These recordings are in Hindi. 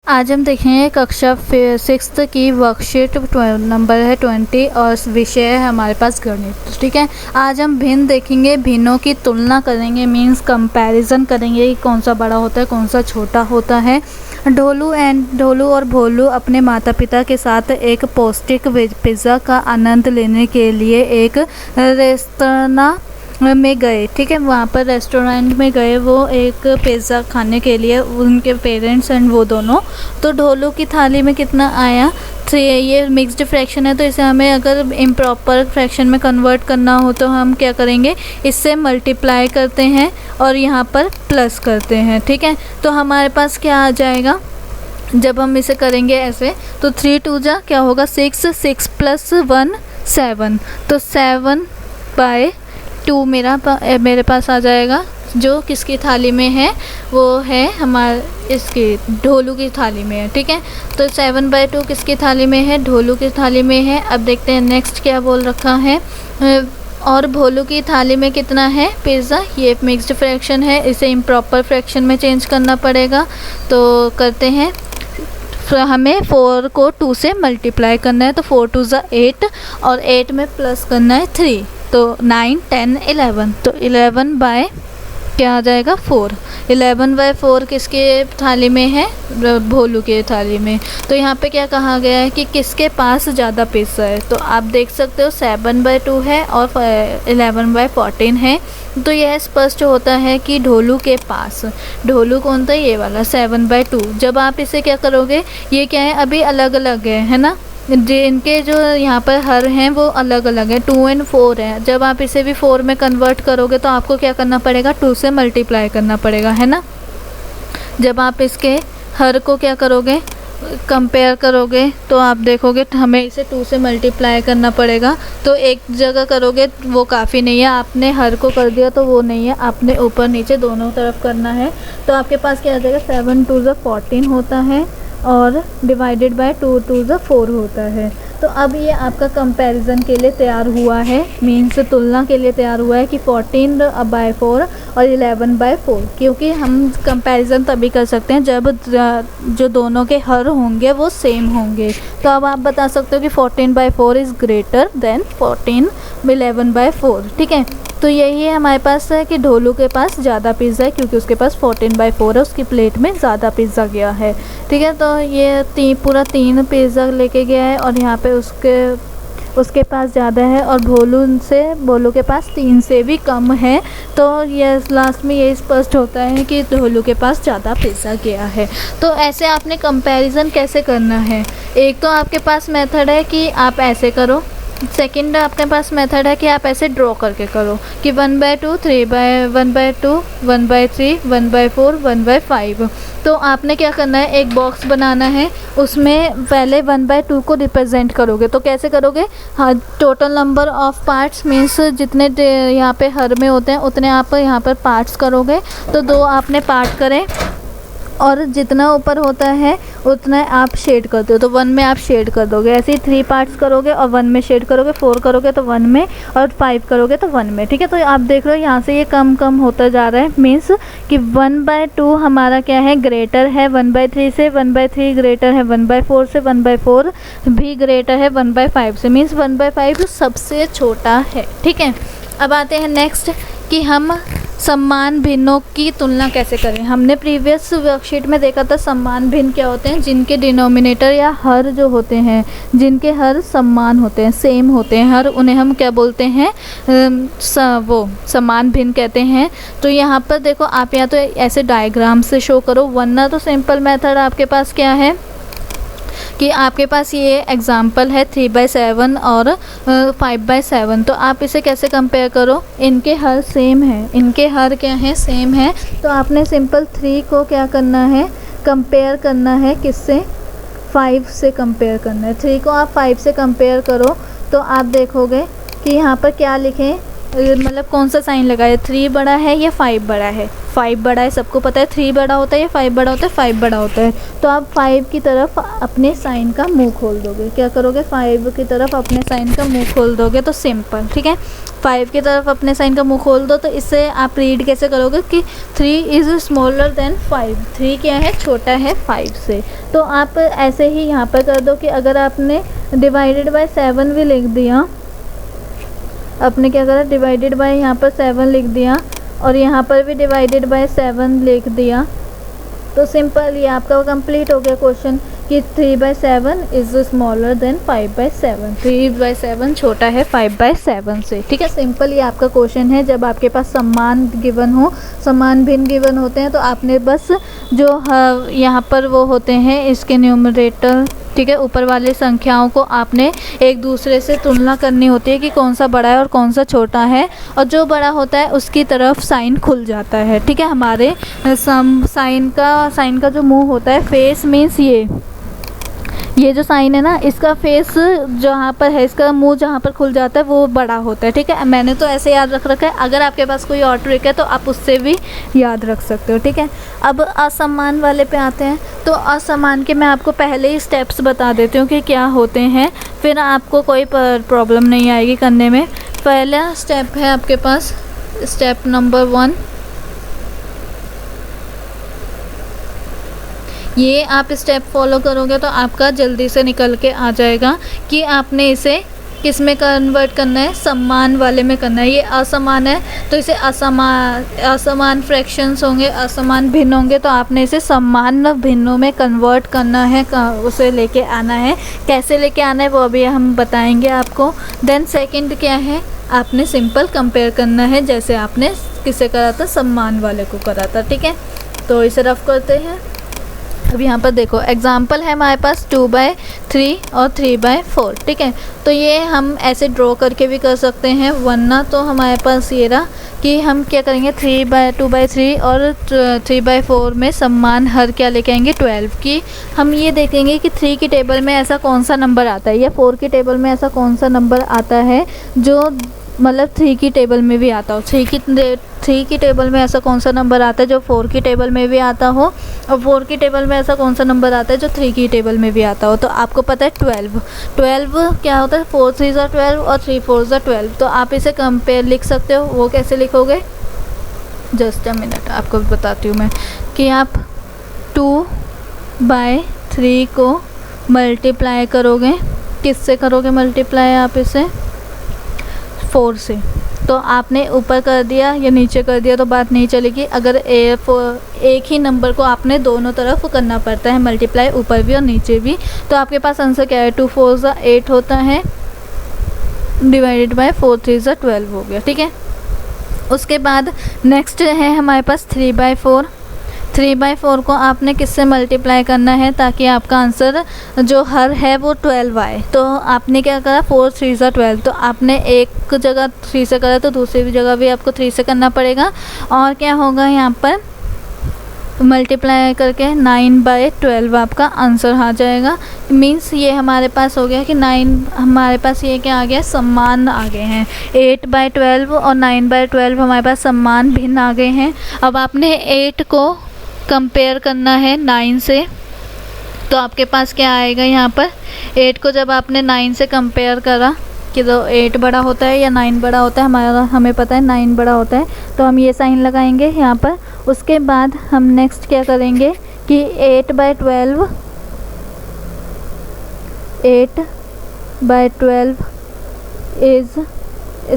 आज हम देखेंगे कक्षा सिक्स्थ की वर्कशीट नंबर है 20 और विषय है हमारे पास गणित। ठीक है, आज हम भिन्न देखेंगे, भिन्नों की तुलना करेंगे, मीन्स कंपैरिजन करेंगे कि कौन सा बड़ा होता है कौन सा छोटा होता है। ढोलू और भोलू अपने माता पिता के साथ एक पौष्टिक पिज़्ज़ा का आनंद लेने के लिए एक रेस्तरां में गए। ठीक है, वहाँ पर रेस्टोरेंट में गए वो एक पिज़्ज़ा खाने के लिए, उनके पेरेंट्स एंड वो दोनों। तो ढोलू की थाली में कितना आया 3। ये मिक्स्ड फ्रैक्शन है तो इसे हमें अगर इम्प्रॉपर फ्रैक्शन में कन्वर्ट करना हो तो हम क्या करेंगे, इससे मल्टीप्लाई करते हैं और यहाँ पर प्लस करते हैं। ठीक है, तो हमारे पास क्या आ जाएगा जब हम इसे करेंगे ऐसे, तो 3 2 जा क्या होगा 6, 6 + 1 7, तो 7/2 मेरे पास आ जाएगा, जो किसकी थाली में है, वो है हमारे इसकी ढोलू की थाली में है। ठीक है, तो 7/2 किसकी थाली में है, ढोलू की थाली में है। अब देखते हैं नेक्स्ट क्या बोल रखा है। और भोलू की थाली में कितना है पिज़्ज़ा, ये मिक्स्ड फ्रैक्शन है, इसे इम्प्रॉपर फ्रैक्शन में चेंज करना पड़ेगा। तो करते हैं, हमें 4 को 2 से मल्टीप्लाई करना है, तो 4 2 = 8 और 8 में प्लस करना है 3, तो 9 10 11, तो 11 बाय क्या आ जाएगा 4। 11/4 किसके थाली में है, भोलू के थाली में। तो यहाँ पे क्या कहा गया है कि किसके पास ज़्यादा पिज़्ज़ा है, तो आप देख सकते हो 7/2 है और 11/14 है। तो यह स्पष्ट होता है कि ढोलू के पास, ढोलू कौन था, ये वाला 7/2। जब आप इसे क्या करोगे, ये क्या है अभी अलग अलग है ना, जिनके जो यहाँ पर हर हैं वो अलग अलग है, 2 और 4 है। जब आप इसे भी 4 में कन्वर्ट करोगे तो आपको क्या करना पड़ेगा, 2 से मल्टीप्लाई करना पड़ेगा, है ना। जब आप इसके हर को क्या करोगे, कंपेयर करोगे, तो आप देखोगे हमें इसे 2 से मल्टीप्लाई करना पड़ेगा। तो एक जगह करोगे वो काफ़ी नहीं है, आपने हर को कर दिया तो वो नहीं है, आपने ऊपर नीचे दोनों तरफ करना है। तो आपके पास क्या आ जाएगा, 7 2 = 14 होता है और डिवाइडेड बाय 2 2 = 4 होता है। तो अब ये आपका कंपैरिजन के लिए तैयार हुआ है, मीन्स तुलना के लिए तैयार हुआ है कि 14/4 और 11/4, क्योंकि हम कंपैरिजन तभी कर सकते हैं जब जो दोनों के हर होंगे वो सेम होंगे। तो अब आप बता सकते हो कि 14/4 इज़ ग्रेटर देन 11/4। ठीक है, तो यही है हमारे पास है कि ढोलू के पास ज़्यादा पिज़्ज़ा है क्योंकि उसके पास 14/4 है, उसकी प्लेट में ज़्यादा पिज़्ज़ा गया है। ठीक है, तो ये पूरा 3 पिज़्ज़ा लेके गया है और यहाँ पे उसके पास ज़्यादा है और भोलू के पास 3 से भी कम है। तो ये लास्ट में ये स्पष्ट होता है कि ढोलू के पास ज़्यादा पिज़्ज़ा गया है। तो ऐसे आपने कंपैरिजन कैसे करना है, एक तो आपके पास मेथड है कि आप ऐसे करो, सेकंड आपके पास मेथड है कि आप ऐसे ड्रॉ करके करो कि 1/2 3/1/2 1/3 1/4 1/5। तो आपने क्या करना है, एक बॉक्स बनाना है, उसमें पहले 1/2 को रिप्रेजेंट करोगे। तो कैसे करोगे, हाँ, total number of parts means जितने यहाँ पे हर में होते हैं उतने आप यहाँ पर पार्ट्स करोगे। तो 2 आपने पार्ट करें और जितना ऊपर होता है उतना आप शेड करते हो, तो 1 में आप शेड कर दोगे। ऐसे ही 3 पार्ट्स करोगे और 1 में शेड करोगे, 4 करोगे तो 1 में, और 5 करोगे तो 1 में। ठीक है, तो आप देख रहे हो यहाँ से ये कम कम होता जा रहा है, मीन्स कि 1/2 हमारा क्या है, ग्रेटर है 1/3 से, 1/3 ग्रेटर है 1/4 से, 1/4 भी ग्रेटर है 1/5 से, मीन्स 1/5 सबसे छोटा है। ठीक है, अब आते हैं नेक्स्ट कि हम समान भिन्नों की तुलना कैसे करें। हमने प्रीवियस वर्कशीट में देखा था समान भिन्न क्या होते हैं, जिनके डिनोमिनेटर या हर जो होते हैं, जिनके हर समान होते हैं, सेम होते हैं हर, उन्हें हम क्या बोलते हैं, वो समान भिन्न कहते हैं। तो यहाँ पर देखो आप या तो ऐसे डायग्राम से शो करो, वरना तो सिंपल मेथड आपके पास क्या है कि आपके पास ये एग्ज़ाम्पल है 3/7 और 5/7। तो आप इसे कैसे कंपेयर करो, इनके हर सेम है, इनके हर क्या है, सेम है। तो आपने सिंपल 3 को क्या करना है, कंपेयर करना है किससे, 5 से कंपेयर करना है। 3 को आप 5 से कंपेयर करो तो आप देखोगे कि यहाँ पर क्या लिखें मतलब कौन सा साइन लगाए, 3 बड़ा है या 5 बड़ा है। 5 बड़ा है, सबको पता है 3 बड़ा होता है या 5 बड़ा होता है, 5 बड़ा होता है। तो आप 5 की तरफ अपने साइन का मुंह खोल दोगे। क्या करोगे, 5 की तरफ अपने साइन का मुंह खोल दोगे। तो सिंपल, ठीक है, 5 की तरफ अपने साइन का मुंह खोल दो। तो इससे आप रीड कैसे करोगे कि 3 इज़ स्मॉलर देन 5, 3 क्या है, छोटा है 5 से। तो आप ऐसे ही यहाँ पर कर दो कि अगर आपने डिवाइडेड बाय 7 भी लिख दिया, आपने क्या करा, डिवाइडेड बाय यहाँ पर 7 लिख दिया और यहाँ पर भी डिवाइडेड बाय 7 लिख दिया, तो सिंपल ये आपका कंप्लीट हो गया क्वेश्चन कि 3/7 इज़ स्मॉलर देन 5/7, 3/7 छोटा है 5/7 से। ठीक है, सिंपल ये आपका क्वेश्चन है। जब आपके पास समान गिवन हो, समान भिन्न गिवन होते हैं, तो आपने बस जो यहाँ पर वो होते हैं इसके न्यूमरेटर, ठीक है, ऊपर वाली संख्याओं को आपने एक दूसरे से तुलना करनी होती है कि कौन सा बड़ा है और कौन सा छोटा है, और जो बड़ा होता है उसकी तरफ साइन खुल जाता है। ठीक है, हमारे साइन का जो मुंह होता है, फेस मीन्स ये जो साइन है ना, इसका फेस जहाँ पर है, इसका मुंह जहाँ पर खुल जाता है वो बड़ा होता है। ठीक है, मैंने तो ऐसे याद रख रखा है, अगर आपके पास कोई और ट्रिक है तो आप उससे भी याद रख सकते हो। ठीक है, अब असमान वाले पे आते हैं। तो असमान के मैं आपको पहले ही स्टेप्स बता देती हूँ कि क्या होते हैं, फिर आपको कोई प्रॉब्लम नहीं आएगी करने में। पहला स्टेप है आपके पास, स्टेप नंबर 1। ये आप स्टेप फॉलो करोगे तो आपका जल्दी से निकल के आ जाएगा कि आपने इसे किस में कन्वर्ट करना है, समान वाले में करना है। ये असमान है तो इसे असमान फ्रैक्शंस होंगे, असमान भिन्न होंगे, तो आपने इसे समान भिन्नों में कन्वर्ट करना है, उसे लेके आना है। कैसे लेके आना है वो अभी हम बताएंगे आपको। देन सेकंड क्या है, आपने सिंपल कंपेयर करना है, जैसे आपने किसे करा था, समान वाले को करा था। ठीक है, तो इसे रफ करते हैं। अब यहाँ पर देखो एग्जाम्पल है हमारे पास 2/3 और 3/4। ठीक है, तो ये हम ऐसे ड्रॉ करके भी कर सकते हैं, वरना तो हमारे पास ये रहा कि हम क्या करेंगे, 2/3 और 3/4 में समान हर क्या लेके आएंगे, 12 की। हम ये देखेंगे कि 3 की टेबल में ऐसा कौन सा नंबर आता है या 4 की टेबल में ऐसा कौन सा नंबर आता है जो मतलब 3 की टेबल में भी आता हो। 3 की टेबल में ऐसा कौन सा नंबर आता है जो 4 की टेबल में भी आता हो, और 4 की टेबल में ऐसा कौन सा नंबर आता है जो 3 की टेबल में भी आता हो। तो आपको पता है 12 क्या होता है, 4 3 12 और 3 4 12। तो आप इसे कंपेयर लिख सकते हो। वो कैसे लिखोगे, जस्ट अ मिनट आपको बताती हूँ मैं, कि आप 2/3 को मल्टीप्लाई करोगे, किससे करोगे मल्टीप्लाई, आप इसे 4 से। तो आपने ऊपर कर दिया या नीचे कर दिया तो बात नहीं चलेगी। अगर एक ही नंबर को आपने दोनों तरफ करना पड़ता है मल्टीप्लाई, ऊपर भी और नीचे भी। तो आपके पास आंसर क्या है, 2 4 8 होता है, डिवाइडेड बाय 4 3 12 हो गया। ठीक है, उसके बाद नेक्स्ट है हमारे पास 3/4। 3/4 को आपने किससे मल्टीप्लाई करना है ताकि आपका आंसर जो हर है वो 12 आए। तो आपने क्या करा, 4 3 12। तो आपने एक जगह 3 से करा तो दूसरी जगह भी आपको 3 से करना पड़ेगा। और क्या होगा यहाँ पर, मल्टीप्लाई करके 9/12 आपका आंसर आ जाएगा। मीन्स ये हमारे पास हो गया कि 9, हमारे पास ये क्या आ गया, समान आ गए हैं। 8/12 और 9/12 हमारे पास समान भिन्न आ गए हैं। अब आपने 8 को कंपेयर करना है 9 से, तो आपके पास क्या आएगा यहाँ पर, 8 को जब आपने 9 से कंपेयर करा कि तो 8 बड़ा होता है या 9 बड़ा होता है, हमें पता है 9 बड़ा होता है, तो हम ये साइन लगाएंगे यहाँ पर। उसके बाद हम नेक्स्ट क्या करेंगे कि 8/12 इज़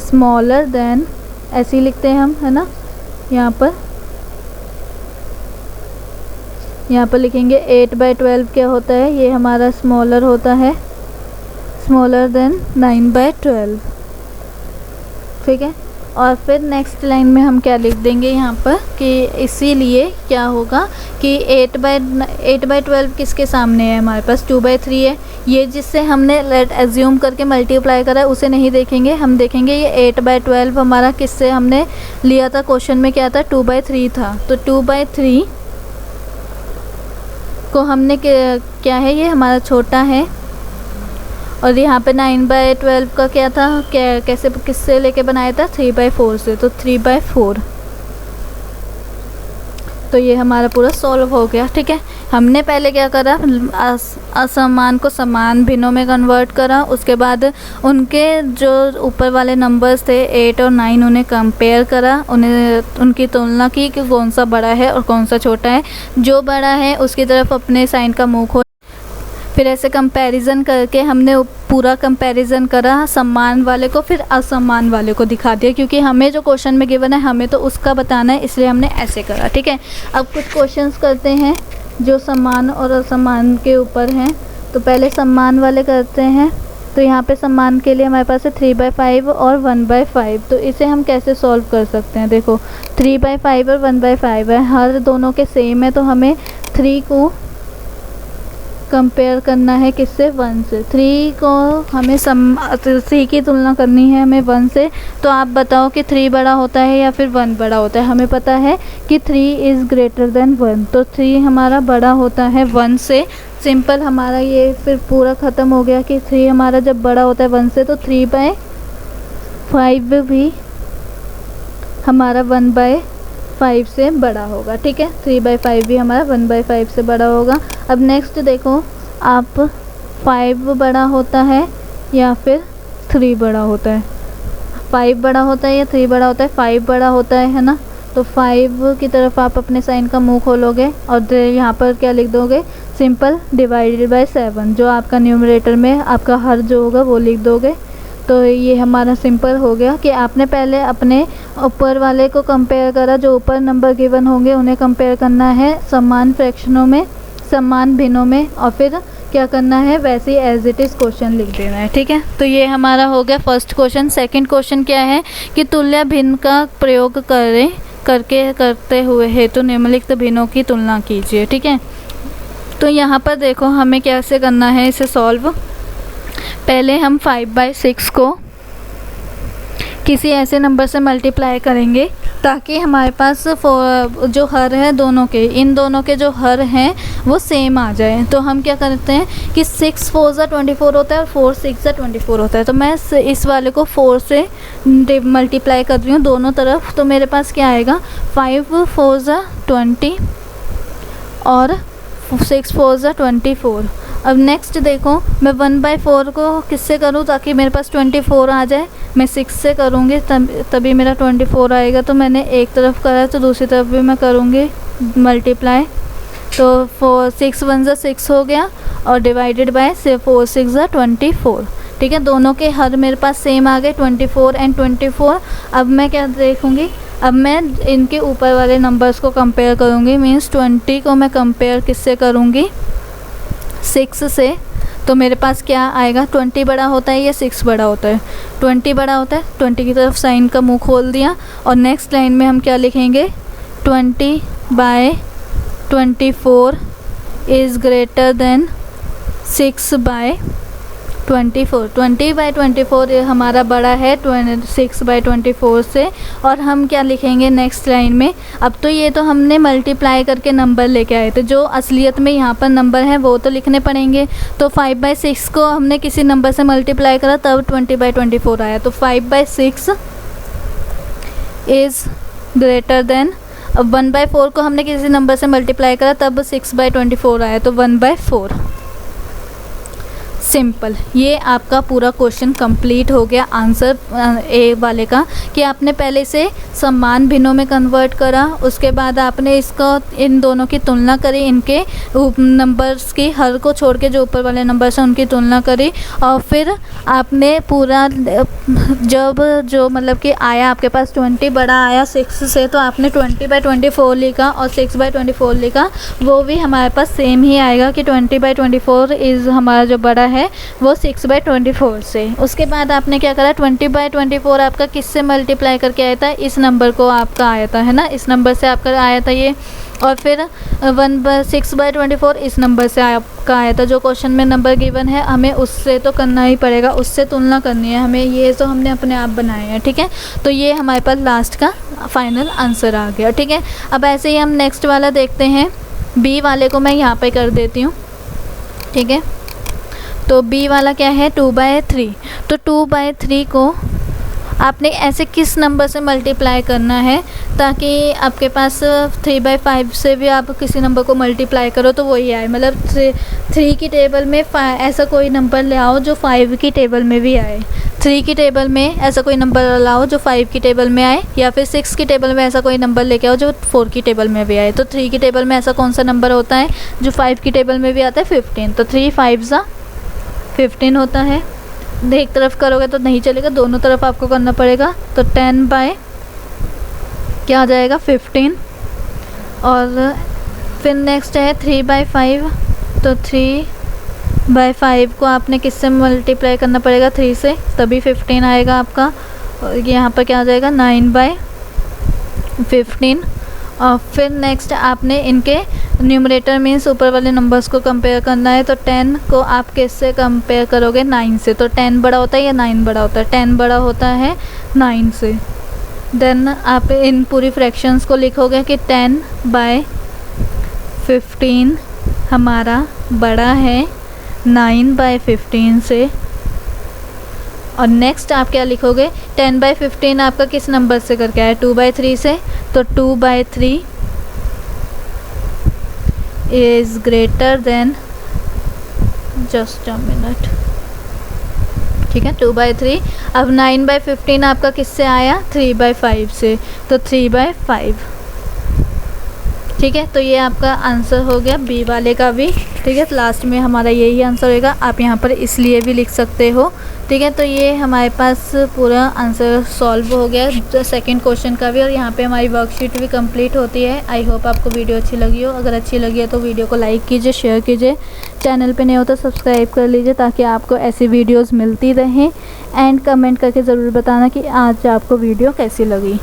स्मॉलर देन, ऐसे ही लिखते हैं हम, है ना। यहाँ पर लिखेंगे 8/12 क्या होता है, ये हमारा स्मॉलर होता है, स्मॉलर देन 9/12। ठीक है, और फिर नेक्स्ट लाइन में हम क्या लिख देंगे यहाँ पर कि इसीलिए क्या होगा कि 8/12 किसके सामने है, हमारे पास 2/3 है। ये जिससे हमने लेट एज्यूम करके मल्टीप्लाई करा है उसे नहीं देखेंगे, हम देखेंगे ये 8/12 हमारा किससे हमने लिया था, क्वेश्चन में क्या था, 2/3 था। तो 2/3 को हमने क्या है, ये हमारा छोटा है, और यहाँ पे 9/12 का क्या था, कैसे किससे लेके बनाया था, 3/4 से, तो 3/4। तो ये हमारा पूरा सॉल्व हो गया। ठीक है, हमने पहले क्या करा, असमान को समान भिन्नों में कन्वर्ट करा, उसके बाद उनके जो ऊपर वाले नंबर्स थे 8 और 9 उन्हें कंपेयर करा, उनकी तुलना की कि कौन सा बड़ा है और कौन सा छोटा है। जो बड़ा है उसकी तरफ अपने साइन का मुँह खोल, फिर ऐसे कंपैरिजन करके हमने पूरा कंपैरिजन करा समान वाले को, फिर असमान वाले को दिखा दिया, क्योंकि हमें जो क्वेश्चन में गिवन है हमें तो उसका बताना है, इसलिए हमने ऐसे करा। ठीक है, अब कुछ क्वेश्चंस करते हैं जो समान और असमान के ऊपर हैं। तो पहले समान वाले करते हैं। तो यहाँ पे समान के लिए हमारे पास है 3/5 और 1/5। तो इसे हम कैसे सॉल्व कर सकते हैं, देखो 3/5 और 1/5 है, हर दोनों के सेम है, तो हमें 3 को कंपेयर करना है किससे, 1 से। 3 को हमें 3 की तुलना करनी है हमें 1 से। तो आप बताओ कि 3 बड़ा होता है या फिर 1 बड़ा होता है। हमें पता है कि 3 इज़ ग्रेटर देन 1, तो 3 हमारा बड़ा होता है 1 से। सिंपल, हमारा ये फिर पूरा ख़त्म हो गया कि 3 हमारा जब बड़ा होता है 1 से, तो 3/5 भी हमारा 1/5 से बड़ा होगा। ठीक है, 3/5 भी हमारा 1/5 से बड़ा होगा। अब नेक्स्ट देखो आप, 5 बड़ा होता है या फिर 3 बड़ा होता है, 5 बड़ा होता है या 3 बड़ा होता है, 5 बड़ा होता है ना। तो 5 की तरफ आप अपने साइन का मुंह खोलोगे और यहाँ पर क्या लिख दोगे, सिंपल डिवाइडेड बाय 7, जो आपका न्यूमरेटर में आपका हर जो होगा वो लिख दोगे। तो ये हमारा सिंपल हो गया कि आपने पहले अपने ऊपर वाले को कंपेयर करा, जो ऊपर नंबर गिवन होंगे उन्हें कंपेयर करना है समान फ्रैक्शनों में, समान भिन्नों में, और फिर क्या करना है, वैसे ही एज इट इज़ क्वेश्चन लिख देना है। ठीक है, तो ये हमारा हो गया फर्स्ट क्वेश्चन। सेकंड क्वेश्चन क्या है कि तुल्य भिन्न का प्रयोग करते हुए हेतु निम्नलिखित भिन्नों की तुलना कीजिए। ठीक है, तो यहाँ पर देखो हमें कैसे करना है इसे सॉल्व। पहले हम 5/6 को किसी ऐसे नंबर से मल्टीप्लाई करेंगे ताकि हमारे पास जो हर है दोनों के, इन दोनों के जो हर हैं वो सेम आ जाए। तो हम क्या करते हैं कि 6 4 ज़ा 24 होता है और 4 6 ज़ा 24 होता है। तो मैं इस वाले को 4 से मल्टीप्लाई कर रही हूँ दोनों तरफ। तो मेरे पास क्या आएगा, 5 4 ज़ा 20 और 6 4 ज़ा 24। अब नेक्स्ट देखो, मैं 1/4 को किससे करूँ ताकि मेरे पास 24 आ जाए, मैं 6 से करूँगी तभी मेरा 24 आएगा। तो मैंने एक तरफ करा तो दूसरी तरफ भी मैं करूँगी मल्टीप्लाई। तो 6 1 ज़ा 6 हो गया और डिवाइडेड बाय 4 6 ज़ा 24। ठीक है, दोनों के हर मेरे पास सेम आ गए, 24 एंड 24। अब मैं क्या देखूँगी, अब मैं इनके ऊपर वाले नंबर्स को कंपेयर करूँगी, मीन्स 20 को मैं कंपेयर किससे करूँगी, 6 से। तो मेरे पास क्या आएगा, 20 बड़ा होता है या 6 बड़ा होता है, 20 बड़ा होता है। 20 की तरफ साइन का मुंह खोल दिया और नेक्स्ट लाइन में हम क्या लिखेंगे, 20/24 इज़ ग्रेटर देन 6/24। 20/24 हमारा बड़ा है 6/24 से। और हम क्या लिखेंगे नेक्स्ट लाइन में, अब तो ये तो हमने मल्टीप्लाई करके नंबर लेके आए थे, जो असलियत में यहाँ पर नंबर हैं वो तो लिखने पड़ेंगे। तो 5/6 को हमने किसी नंबर से मल्टीप्लाई करा तब 20/24 आया। तो 5/6 इज़ ग्रेटर देन, अब 1/4 को हमने किसी नंबर से मल्टीप्लाई करा तब 6/24 आया, तो 1/4। सिंपल, ये आपका पूरा क्वेश्चन कंप्लीट हो गया आंसर ए वाले का, कि आपने पहले से समान भिन्नों में कन्वर्ट करा, उसके बाद आपने इसको इन दोनों की तुलना करी, इनके नंबर्स की हर को छोड़ के जो ऊपर वाले नंबर्स हैं उनकी तुलना करी, और फिर आपने पूरा जब जो मतलब कि आया आपके पास 20 बड़ा आया 6 से, तो आपने 20/24 लिखा और 6/24 लिखा, वो भी हमारे पास सेम ही आएगा कि 20/24 इज़ हमारा जो बड़ा है वो 6/24 से। उसके बाद आपने क्या करा, 20/24 आपका किससे मल्टीप्लाई करके आया था, इस नंबर को आपका आया था, है ना, इस नंबर से आपका आया था ये। और फिर 6/24 इस नंबर से आपका आया था, जो क्वेश्चन में नंबर गिवन है हमें उससे तो करना ही पड़ेगा, उससे तुलना करनी है हमें, ये तो हमने अपने आप बनाए हैं। ठीक है, तो ये हमारे पास लास्ट का फाइनल आंसर आ गया। ठीक है, अब ऐसे ही हम नेक्स्ट वाला देखते हैं, बी वाले को मैं यहाँ पे कर देती हूँ। ठीक है, तो बी वाला क्या है 2/3। तो 2/3 को आपने ऐसे किस नंबर से मल्टीप्लाई करना है ताकि आपके पास 3/5 से भी आप किसी नंबर को मल्टीप्लाई करो तो वही आए। मतलब 3 की टेबल में ऐसा कोई नंबर ले आओ जो 5 की टेबल में भी आए। 3 की टेबल में ऐसा कोई नंबर लाओ जो 5 की टेबल में आए, या फिर 6 की टेबल में ऐसा कोई नंबर लेके आओ जो 4 की टेबल में भी आए। तो 3 की टेबल में ऐसा कौन सा नंबर होता है जो 5 की टेबल में भी आता है? 15। तो 3 5 15 होता है। एक तरफ करोगे तो नहीं चलेगा, दोनों तरफ आपको करना पड़ेगा। तो 10 बाय क्या आ जाएगा 15। और फिर नेक्स्ट है 3/5। तो 3/5 को आपने किससे मल्टीप्लाई करना पड़ेगा? 3 से, तभी 15 आएगा आपका। और यहाँ पर क्या आ जाएगा 9/15। और फिर नेक्स्ट आपने इनके न्यूमरेटर मीन्स ऊपर वाले नंबर्स को कंपेयर करना है। तो 10 को आप किससे कंपेयर करोगे? 9 से। तो 10 बड़ा होता है या 9 बड़ा होता है? 10 बड़ा होता है 9 से। देन आप इन पूरी फ्रैक्शंस को लिखोगे कि 10/15 हमारा बड़ा है 9/15 से। और नेक्स्ट आप क्या लिखोगे? 10/15 आपका किस नंबर से करके आया? 2/3 से। तो 2/3 is greater than, just a minute, ठीक है, 2/3। अब 9/15 आपका किससे आया? 3/5 से। तो 3/5, ठीक है। तो ये आपका आंसर हो गया बी वाले का भी, ठीक है। लास्ट में हमारा यही आंसर होगा। आप यहाँ पर इसलिए भी लिख सकते हो, ठीक है। तो ये हमारे पास पूरा आंसर सॉल्व हो गया सेकंड क्वेश्चन का भी, और यहाँ पे हमारी वर्कशीट भी कंप्लीट होती है। आई होप आपको वीडियो अच्छी लगी हो। अगर अच्छी लगी है तो वीडियो को लाइक कीजिए, शेयर कीजिए, चैनल पे नए हो तो सब्सक्राइब कर लीजिए ताकि आपको ऐसी वीडियोज़ मिलती रहें। एंड कमेंट करके ज़रूर बताना कि आज आपको वीडियो कैसी लगी।